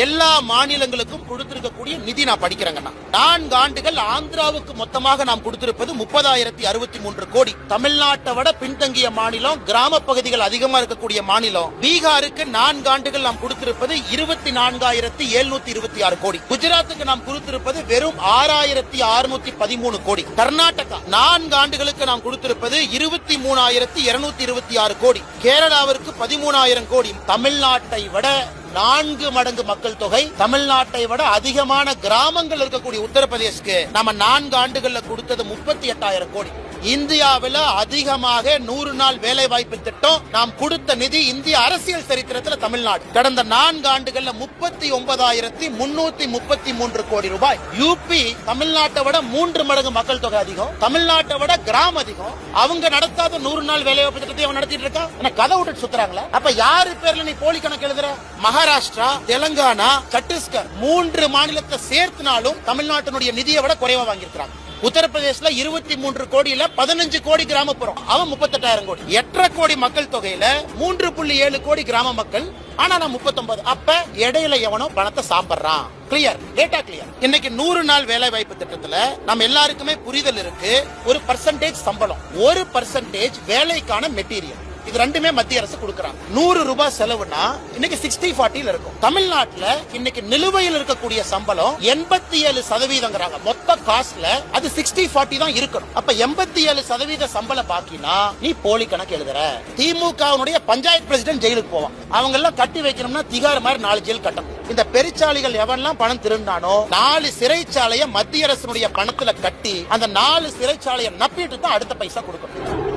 எல்லா மாநிலங்களுக்கும் கொடுத்திருக்கக்கூடிய நிதி நான் படிக்கிறேங்கண்ணா. 4 ஆண்டுகள் ஆந்திராவுக்கு மொத்தமாக நாம் கொடுத்திருப்பது 30,063 கோடி. தமிழ்நாட்டை விட பின்தங்கிய மாநிலம், கிராம பகுதிகள் அதிகமா இருக்கக்கூடிய மாநிலம். பீகாருக்கு 4 ஆண்டுகள் நாம் கொடுத்திருப்பது 24,726 கோடி. குஜராத்துக்கு நாம் கொடுத்திருப்பது வெறும் 6,613 கோடி. கர்நாடகா 4 ஆண்டுகளுக்கு நாம் கொடுத்திருப்பது 23,226 கோடி. கேரளாவிற்கு 13,000 கோடி. தமிழ்நாட்டை விட 4 மடங்கு மக்கள் தொகை, தமிழ்நாட்டை விட அதிகமான கிராமங்கள் இருக்கக்கூடிய உத்தரப்பிரதேசுக்கு நம்ம 4 ஆண்டுகள்ல கொடுத்தது 38,000 கோடி. இந்தியாவில் அதிகமாக 100 நாள் வேலை வாய்ப்பு திட்டம் நாம் கொடுத்த நிதி இந்திய அரசியல் சரித்திரத்தில் தமிழ்நாடு. கடந்த 4 ஆண்டுகள்ல 39,333 கோடி ரூபாய். யூபி தமிழ்நாட்டை விட 3 மடங்கு மக்கள் தொகை அதிகம், தமிழ்நாட்டை விட கிராமம் அதிகம். அவங்க நடத்தாத 100 நாள் வேலை வாய்ப்பு திட்டத்தை அவங்க நடத்திட்டு இருக்கா. கதை விட்டு சுத்துறாங்களா? அப்ப யாரு பேர்ல நீ போலி கணக்கு எழுதுற? மகாராஷ்டிரா, தெலுங்கானா, சத்தீஸ்கர் 3 மாநிலத்தை சேர்த்துனாலும் தமிழ்நாட்டினுடைய நிதியை விட குறைவா வாங்கியிருக்கிறாங்க. உத்தரப்பிரதேசல 23 கோடியில 15 கோடி கிராமப்புறம், அவன் 38,000 கோடி. 8.5 கோடி மக்கள் தொகையில 3.7 கோடி கிராம மக்கள், ஆனா நான் 39. அப்ப இடையில எவனோ பணத்தை சாப்பிடுறான். Clear, data clear. இன்னைக்கு 100 நாள் வேலை வாய்ப்பு திட்டத்துல நம்ம எல்லாருக்குமே புரிதல் இருக்கு. ஒரு பர்சன்டேஜ் சம்பளம், 1% வேலைக்கான மெட்டீரியல், இது ரெண்டுமே மத்திய அரசு கொடுக்கறாங்க. 100 ரூபாய் செலவுனா இன்னைக்கு 60-40 இருக்கும். தமிழ்நாட்டுல இன்னைக்கு நிலுவையில் இருக்கக்கூடிய சம்பளம் 87%. மொத்த காசுல அது 60-40 தான் இருக்கணும். அப்ப 87% சம்பள பாக்கினா நீ போலி கணக்கு எழுதுற. திமுகவுடைய பஞ்சாயத்து பிரசிடென்ட் ஜெயிலுக்கு போவான். அவங்க எல்லாம் கட்டி வைக்கணும்னா திகார் மாதிரி 4 ஜெயில் கட்டணும். இந்த பெருச்சாளிகள் எவன்லாம் பணம் திருந்தானோ 4 சிறைச்சாலையை மத்திய அரசுடைய பணத்துல கட்டி அந்த 4 சிறைச்சாலையை நப்பிட்டு தான் அடுத்த பைசா கொடுக்கணும்.